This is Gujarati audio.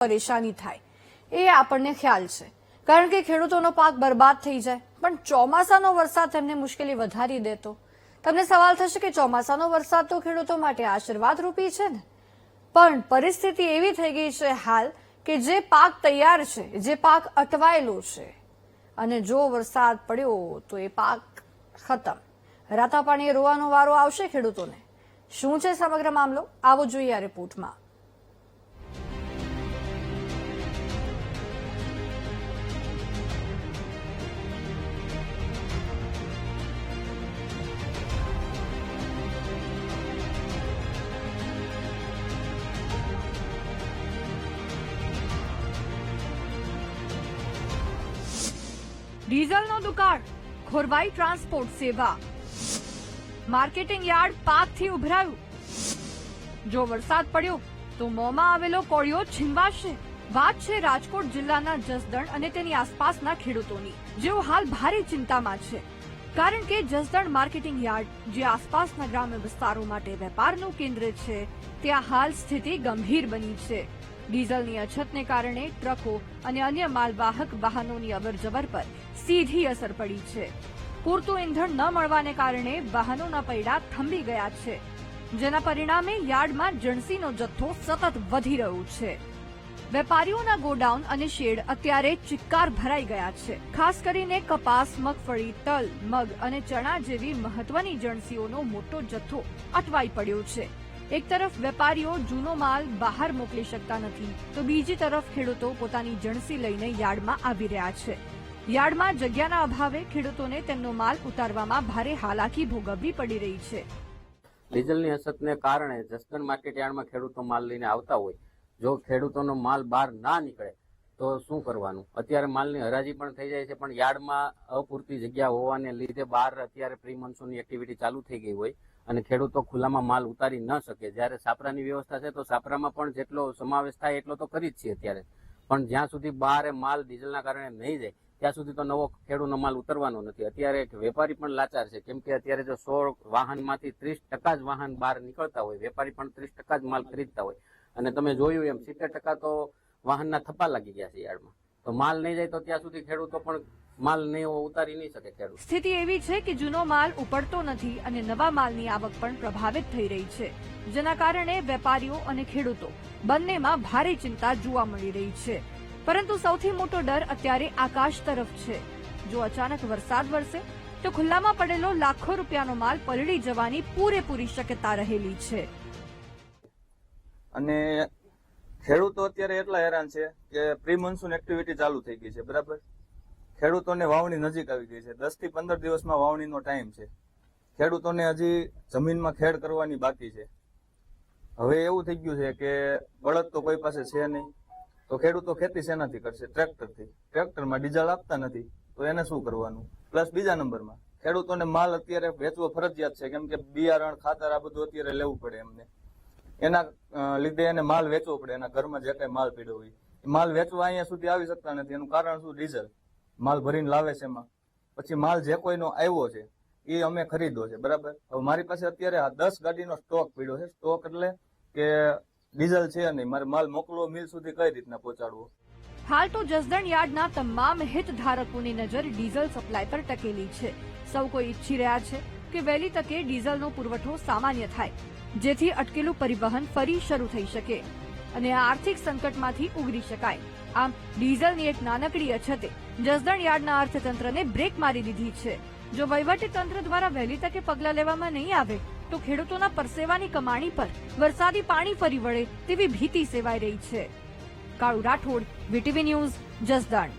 પરેશાની થાય એ આપણને ખ્યાલ છે, કારણ કે ખેડૂતોનો પાક બરબાદ થઈ જાય. પણ ચોમાસાનો વરસાદ તેમને મુશ્કેલી વધારી દેતો. તમને સવાલ થશે કે ચોમાસાનો વરસાદ તો ખેડૂતો માટે આશીર્વાદ રૂપી છે ને, પણ પરિસ્થિતિ એવી થઈ ગઈ છે હાલ કે જે પાક તૈયાર છે, જે પાક અટવાયેલો છે, અને જો વરસાદ પડ્યો તો એ પાક ખતમ. રાતા પાણીએ રોવાનો વારો આવશે ખેડૂતોને. શું છે સમગ્ર મામલો, આવો જોઈએ આ રિપોર્ટમાં. ડીઝલનો દુકાળ, ખોરવાઈ ટ્રાન્સપોર્ટ સેવા, માર્કેટિંગ યાર્ડ પાકથી ઉભરાયું. જો વરસાદ પડ્યો તો મોંમાં આવેલો કોળિયો છીનવાશે. વાત છે રાજકોટ જિલ્લાના જસદણ અને તેની આસપાસના ખેડૂતોની, જેઓ હાલ ભારે ચિંતામાં છે. કારણ કે જસદણ માર્કેટિંગ યાર્ડ, જે આસપાસના ગ્રામ્ય વિસ્તારો માટે વેપારનું કેન્દ્ર છે, ત્યાં હાલ સ્થિતિ ગંભીર બની છે. ડીઝલની અછતને કારણે ટ્રકો અને અન્ય માલવાહક વાહનોની અવરજવર પર સીધી અસર પડી છે. પૂરતું ઇંધણ ન મળવાને કારણે વાહનોના પૈડા થંભી ગયા છે, જેના પરિણામે યાર્ડમાં જણસીનો જથ્થો સતત વધી રહ્યો છે. વેપારીઓના ગોડાઉન અને શેડ અત્યારે ચિક્કાર ભરાઈ ગયા છે. ખાસ કરીને કપાસ, મગફળી, તલ, મગ અને ચણા જેવી મહત્વની જણસીઓનો મોટો જથ્થો અટવાઈ પડ્યો છે. એક તરફ વેપારીઓ જૂનો માલ બહાર મોકલી શકતા નથી, તો બીજી તરફ ખેડૂતો પોતાની જણસી લઈને યાર્ડમાં આવી રહ્યા છે. યાર્ડમાં જગ્યાના અભાવે ખેડૂતોને તેમનો માલ ઉતારવામાં ભારે હાલાકી ભોગવવી પડી રહી છે. ડીઝલની અછતને કારણે જસદણ માર્કેટ યાર્ડમાં ખેડૂતો માલ લઈને આવતા હોય, જો ખેડૂતોનો માલ બહાર ના નીકળે તો શું કરવાનું? અત્યારે માલની હરાજી પણ થઈ જાય છે, પણ યાર્ડમાં અપૂરતી જગ્યા હોવાને લીધે બહાર અત્યારે પ્રી મોન્સૂનની એક્ટિવિટી ચાલુ થઈ ગઈ હોય અને ખેડૂતો ખુલ્લામાં માલ ઉતારી ન શકે. જ્યારે સાપરાની વ્યવસ્થા છે તો સાપરામાં પણ જેટલો સમાવેશ થાય એટલો તો કરી જ છીએ અત્યારે, પણ જ્યાં સુધી બહાર માલ ડીઝલના કારણે નહીં જાય ત્યાં સુધી તો નવો ખેડૂતનો માલ ઉતરવાનો નથી. અત્યારે વેપારી પણ લાચાર છે, કેમ કે અત્યારે જો 100 વાહનમાંથી 30% જ વાહન બહાર નીકળતા હોય, વેપારી પણ 30% જ માલ ખરીદતા હોય, અને તમે જોયું એમ 70% તો વાહનના થપ્પા લાગી ગયા છે યાર્ડમાં. તો માલ નહીં જાય તો ત્યાં સુધી ખેડૂતો પણ માલ નહીં ઉતારી નહીં શકે. ખેડૂત સ્થિતિ એવી છે કે જૂનો માલ ઉપડતો નથી અને નવા માલની આવક પણ પ્રભાવિત થઈ રહી છે, જેના કારણે વેપારીઓ અને ખેડૂતો બંનેમાં ભારે ચિંતા જોવા મળી રહી છે. પરંતુ સૌથી મોટો ડર અત્યારે આકાશ તરફ છે. જો અચાનક વરસાદ વરસે તો ખુલ્લામાં પડેલો લાખો રૂપિયાનો માલ પલળી જવાની પૂરેપૂરી શક્યતા રહેલી છે. અને ખેડૂતો અત્યારે એટલા હેરાન છે કે પ્રી મોન્સૂન એક્ટિવિટી ચાલુ થઈ ગઈ છે, બરાબર. ખેડૂતોને વાવણી નજીક આવી ગઈ છે. 10 થી 15 દિવસમાં વાવણીનો ટાઈમ છે. ખેડૂતોને હજી જમીનમાં ખેડ કરવાની બાકી છે. હવે એવું થઈ ગયું છે કે બળદ તો કોઈ પાસે છે નહીં, તો ખેડૂતો ખેતી શેનાથી કરશે? ટ્રેક્ટરથી. ટ્રેક્ટરમાં ડીઝલ આપતા નથી તો એને શું કરવાનું? પ્લસ બીજા નંબરમાં ખેડૂતોને માલ અત્યારે વેચવો ફરજિયાત છે, કેમ કે બિયારણ, ખાતર આ બધું અત્યારે લેવું પડે એમને. એના લીધે એને માલ વેચવો પડે. એના ઘરમાં જે કઈ માલ પીડ્યો હોય માલ વેચવા અહીંયા સુધી આવી શકતા નથી. એનું કારણ શું? ડીઝલ. માલ ભરીને લાવે છે એમાં, પછી માલ જે કોઈનો આવ્યો છે એ અમે ખરીદો છે, બરાબર. હવે મારી પાસે અત્યારે 10 ગાડીનો સ્ટોક પીડ્યો છે. સ્ટોક એટલે કે ડીઝલ છે નહીં, મારે માલ મોકલવો મિલ સુધી કઈ રીતના પહોંચાડવો. હાલ તો જસદણ યાર્ડના તમામ હિતધારકોની નજર ડીઝલ સપ્લાય પર ટકેલી છે. સૌ કોઈ ઈચ્છી રહ્યા છે કે વહેલી તકે ડીઝલનો પુરવઠો સામાન્ય થાય, જેથી અટકેલું પરિવહન ફરી શરૂ થઈ શકે અને આર્થિક સંકટમાંથી ઉગરી શકાય. આમ ડીઝલની એક નાનકડી અછતે જસદણ યાર્ડના અર્થતંત્રને બ્રેક મારી દીધી છે. જો વહીવટી તંત્ર દ્વારા વહેલી તકે પગલાં લેવામાં નહીં આવે તો ખેડૂતોના પરસેવાની કમાણી પર વરસાદી પાણી ફરી વળે તેવી ભીતિ સેવાઈ રહી છે. કાળુ રાઠોડ, વીટીવી ન્યૂઝ, જસદણ.